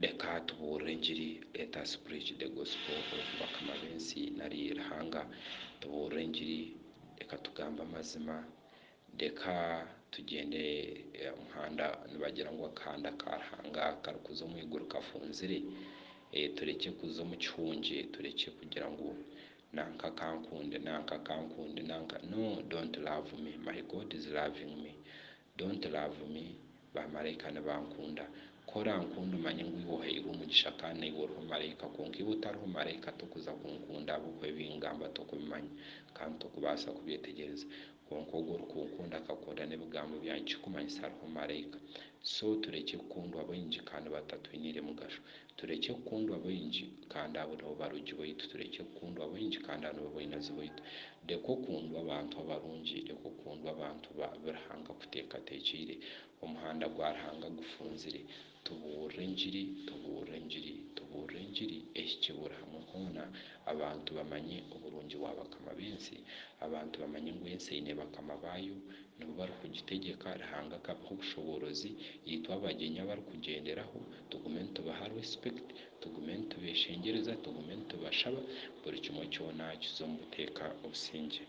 reka tuburire enjiri, let us preach the gospel of Bakama bensi nari Ruhanga, tuburire enjiri, reka tugamba amazima, reka tugende umuhanda nibagira ngo akanda karahanga karukuzo mu iguru kafunzire, tureke kuzo mu cyunje, tureke kugira ngo nanka kankunde nanka. No, don't love me, my God is loving me. Don't love me, bamarayika bankunda. Kora nkunda umanye ngo iwoheye umugisha kandi iworoho marayika konka ibo utariho marayika tukuza kunkunda bukwe bingamba tukubimanya kandi tukubasa kubyetegereza konko goro kunkunda akakunda n'ebigambo byanjye kumanya sariho marayika. So tureke kukunda abinji kandi batatwinire mugasho, tureke kukunda abinji kandi abo nabo barugi boyitu, tureke kukunda abinji kandi abo boyinazi boyitu, deko kundwa abantu abarungi, deko kundwa abantu barahanga kutekatekire umuhanda gwarahanga gufunzire. Tuburire enjiri ekibura hamwe hona abantu bamanye uburungi wa Bakama bensi, abantu bamanye ngo enseine Bakama bayo nibo bari kugitegeka Ruhanga kabaho ubushobozi yitwa abagenya bari kugenderaho. Tugume tubaha respect, tugume tubeshengereza, tugume tubashaba buri kimwe cyona kizo muteka ubusinge.